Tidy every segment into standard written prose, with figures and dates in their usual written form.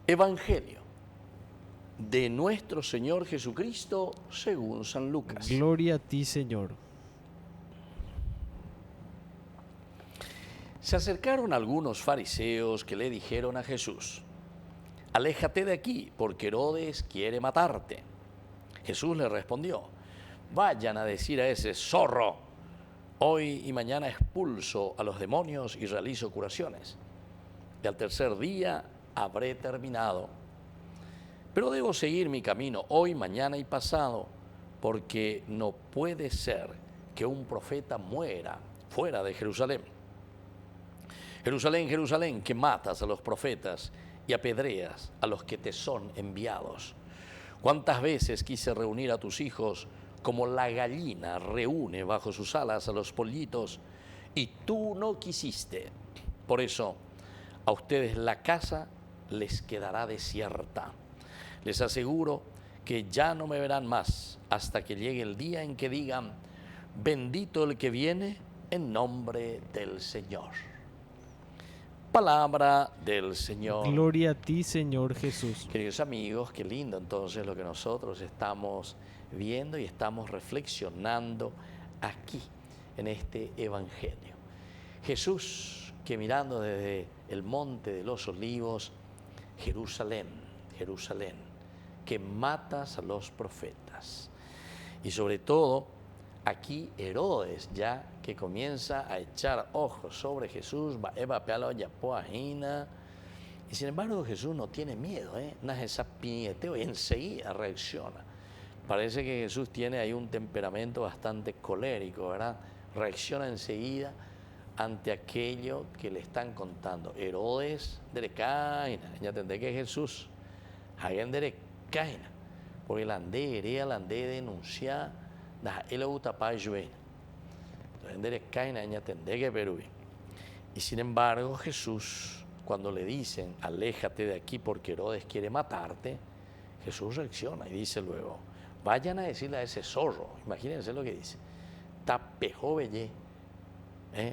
Evangelio de nuestro Señor Jesucristo según San Lucas. Gloria a ti, Señor. Se acercaron algunos fariseos que le dijeron a Jesús: aléjate de aquí, porque Herodes quiere matarte. Jesús le respondió: vayan a decir a ese zorro: hoy y mañana expulso a los demonios y realizo curaciones, y al tercer día habré terminado. Pero debo seguir mi camino hoy, mañana y pasado, porque no puede ser que un profeta muera fuera de Jerusalén. Jerusalén, Jerusalén, que matas a los profetas y apedreas a los que te son enviados. ¿Cuántas veces quise reunir a tus hijos como la gallina reúne bajo sus alas a los pollitos, y tú no quisiste? Por eso, a ustedes la casa les quedará desierta. Les aseguro que ya no me verán más hasta que llegue el día en que digan: bendito el que viene en nombre del Señor. Palabra del Señor. Gloria a ti, Señor Jesús. Queridos amigos, qué lindo entonces lo que nosotros estamos viendo y estamos reflexionando aquí en este Evangelio. Jesús, que mirando desde el monte de los olivos: Jerusalén, Jerusalén, que matas a los profetas. Y sobre todo, aquí Herodes ya que comienza a echar ojos sobre Jesús, y sin embargo Jesús no tiene miedo, y enseguida reacciona. Parece que Jesús tiene ahí un temperamento bastante colérico, ¿verdad? Reacciona enseguida ante aquello que le están contando. Herodes derecaina, ya tendré que Jesús, hagan derecaina, porque el andé denunciar, él gusta para entonces derecaina, ya tendré que Perú. Y sin embargo Jesús, cuando le dicen aléjate de aquí porque Herodes quiere matarte, Jesús reacciona y dice luego: vayan a decirle a ese zorro, imagínense lo que dice, tapejo bellé,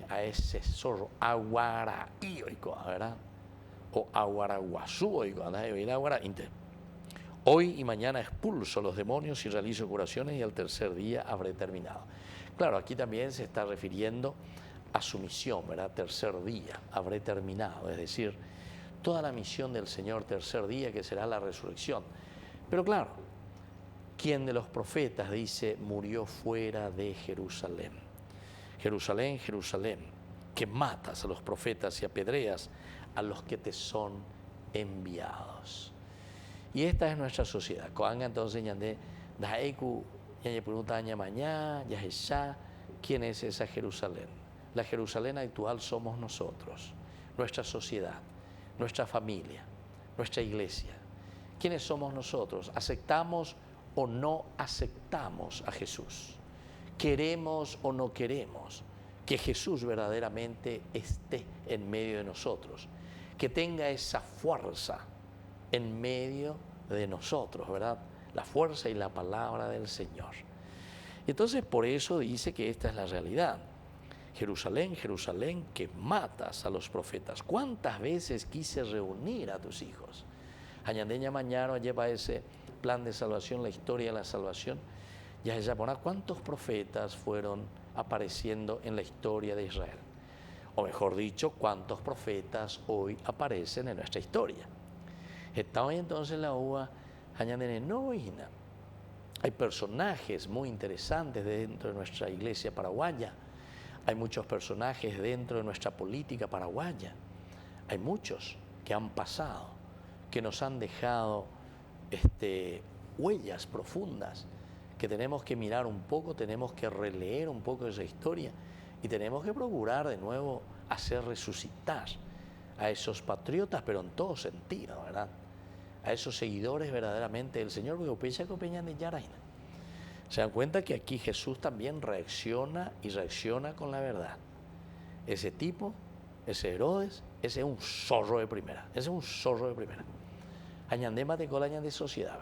a ese zorro, aguaraí, ¿verdad? O aguaraguazú, hoy y mañana expulso a los demonios y realizo curaciones, y al tercer día habré terminado. Claro, aquí también se está refiriendo a su misión, ¿verdad? Tercer día habré terminado, es decir, toda la misión del Señor, tercer día, que será la resurrección. Pero claro, ¿quién de los profetas, dice, murió fuera de Jerusalén? Jerusalén, Jerusalén, que matas a los profetas y apedreas a los que te son enviados. Y esta es nuestra sociedad. Entonces, ¿quién es esa Jerusalén? La Jerusalén actual somos nosotros, nuestra sociedad, nuestra familia, nuestra iglesia. ¿Quiénes somos nosotros? ¿Aceptamos o no aceptamos a Jesús? ¿Queremos o no queremos que Jesús verdaderamente esté en medio de nosotros? Que tenga esa fuerza en medio de nosotros, ¿verdad? La fuerza y la palabra del Señor. Entonces, por eso dice que esta es la realidad. Jerusalén, Jerusalén, que matas a los profetas. ¿Cuántas veces quise reunir a tus hijos? Añandeña mañana lleva ese plan de salvación, la historia de la salvación. Ya ella pone cuántos profetas fueron apareciendo en la historia de Israel. O mejor dicho, cuántos profetas hoy aparecen en nuestra historia. Está hoy entonces la uva añandene noina. Hay personajes muy interesantes dentro de nuestra iglesia paraguaya. Hay muchos personajes dentro de nuestra política paraguaya. Hay muchos que han pasado, que nos han dejado huellas profundas, que tenemos que mirar un poco, tenemos que releer un poco esa historia y tenemos que procurar de nuevo hacer resucitar a esos patriotas, pero en todo sentido, ¿verdad? A esos seguidores verdaderamente del Señor, porque piensa que opinan de Yaraina. Se dan cuenta que aquí Jesús también reacciona y reacciona con la verdad. Ese tipo, ese Herodes, ese es un zorro de primera. Ese es un zorro de primera. Añandema de cola de sociedad.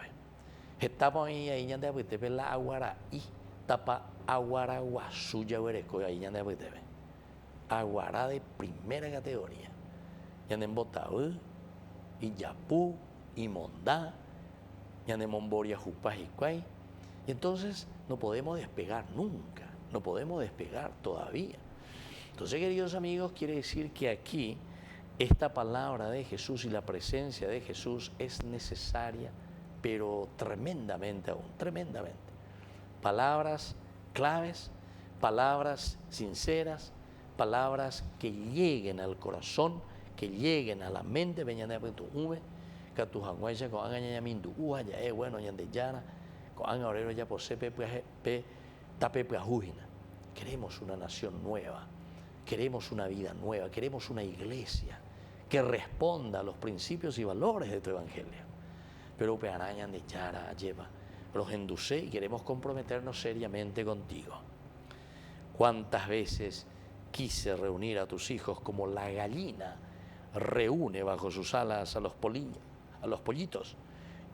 Estamos ahí ñande apetebe la aguara y tapa aguara guasuya huereco ahí ñande apetebe. Aguara de primera categoría. Ñande botado y yapú y mondá, ñande momboria jupas y cuay. Y entonces no podemos despegar nunca, no podemos despegar todavía. Entonces, queridos amigos, quiere decir que aquí esta palabra de Jesús y la presencia de Jesús es necesaria, pero tremendamente aún, tremendamente. Palabras claves, palabras sinceras, palabras que lleguen al corazón, que lleguen a la mente, veñan de tu uve, que tu janguaya con angaña mindu uja ya es bueno ñande llana, con angaorero ya posee pe tape peajujina. Queremos una nación nueva, queremos una vida nueva, queremos una iglesia que responda a los principios y valores de tu evangelio. Pero pearañan de yara lleva, los endusé y queremos comprometernos seriamente contigo. ¿Cuántas veces quise reunir a tus hijos como la gallina reúne bajo sus alas a los pollitos?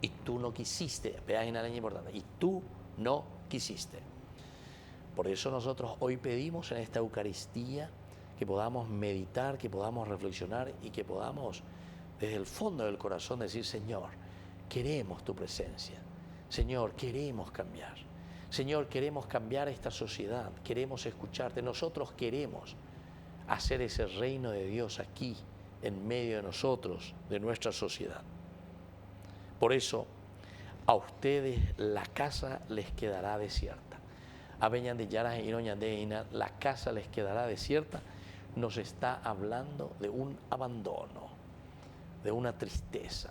Y tú no quisiste, página importante, y tú no quisiste. Por eso nosotros hoy pedimos en esta Eucaristía que podamos meditar, que podamos reflexionar y que podamos desde el fondo del corazón decir: Señor, queremos tu presencia. Señor, queremos cambiar. Señor, queremos cambiar esta sociedad, queremos escucharte. Nosotros queremos hacer ese reino de Dios aquí, en medio de nosotros, de nuestra sociedad. Por eso, a ustedes la casa les quedará desierta. A Beñan de Yara y Noñan de Ina, la casa les quedará desierta. Nos está hablando de un abandono, de una tristeza,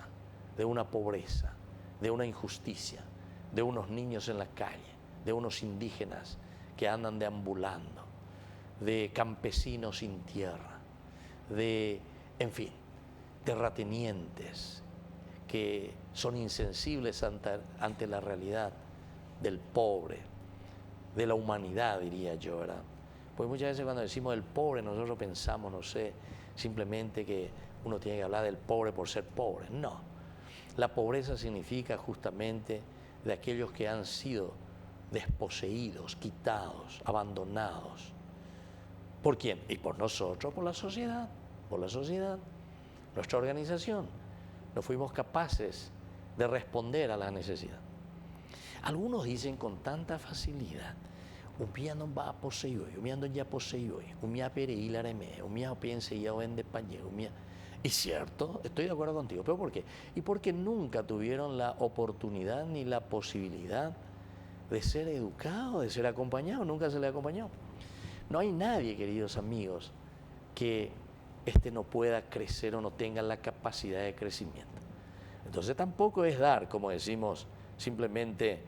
de una pobreza, de una injusticia, de unos niños en la calle, de unos indígenas que andan deambulando, de campesinos sin tierra, de, en fin, terratenientes que son insensibles ante la realidad del pobre, de la humanidad, diría yo, ¿verdad? Pues muchas veces cuando decimos del pobre, nosotros pensamos, no sé, simplemente que uno tiene que hablar del pobre por ser pobre. No, la pobreza significa justamente de aquellos que han sido desposeídos, quitados, abandonados. ¿Por quién? Y por nosotros, por la sociedad, nuestra organización. No fuimos capaces de responder a la necesidad. Algunos dicen con tanta facilidad: umia no va a poseer, umia no ya poseer, umia pere y la reme, umia piense y vende pañe, umia. Y cierto, estoy de acuerdo contigo, pero ¿por qué? Y porque nunca tuvieron la oportunidad ni la posibilidad de ser educados, de ser acompañados, nunca se les acompañó. No hay nadie, queridos amigos, que no pueda crecer o no tenga la capacidad de crecimiento. Entonces tampoco es dar, como decimos, simplemente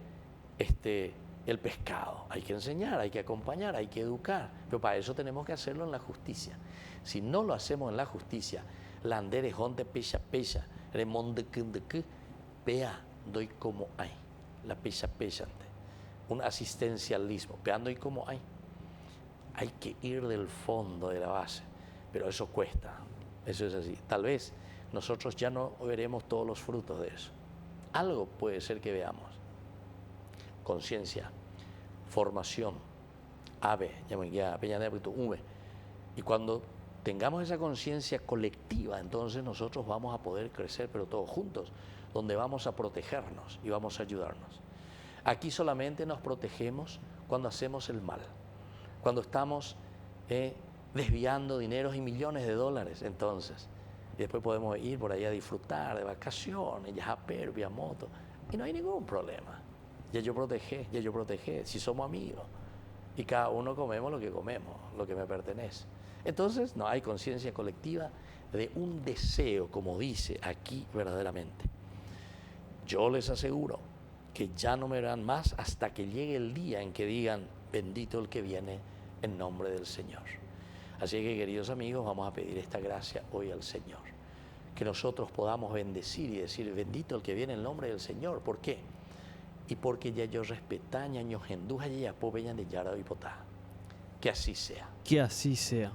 el pescado. Hay que enseñar, hay que acompañar, hay que educar, pero para eso tenemos que hacerlo en la justicia. Si no lo hacemos en la justicia, la andere honte pecha pecha, remonde que pea doy como hay, la pecha pechante, un asistencialismo, peando y como hay. Hay que ir del fondo de la base, pero eso cuesta, eso es así. Tal vez nosotros ya no veremos todos los frutos de eso. Algo puede ser que veamos. Conciencia, formación, y cuando tengamos esa conciencia colectiva, entonces nosotros vamos a poder crecer, pero todos juntos, donde vamos a protegernos y vamos a ayudarnos. Aquí solamente nos protegemos cuando hacemos el mal, cuando estamos desviando dineros y millones de dólares, entonces. Y después podemos ir por allá a disfrutar de vacaciones, ya via moto, y no hay ningún problema. Ya yo protegí, si somos amigos. Y cada uno comemos, lo que me pertenece. Entonces, no hay conciencia colectiva de un deseo, como dice aquí verdaderamente. Yo les aseguro que ya no me verán más hasta que llegue el día en que digan: bendito el que viene en nombre del Señor. Así que, queridos amigos, vamos a pedir esta gracia hoy al Señor. Que nosotros podamos bendecir y decir: bendito el que viene en nombre del Señor. ¿Por qué? Y porque ya yo respetaña, ños enduja y ya poveñan de yara y potá. Que así sea. Que así sea.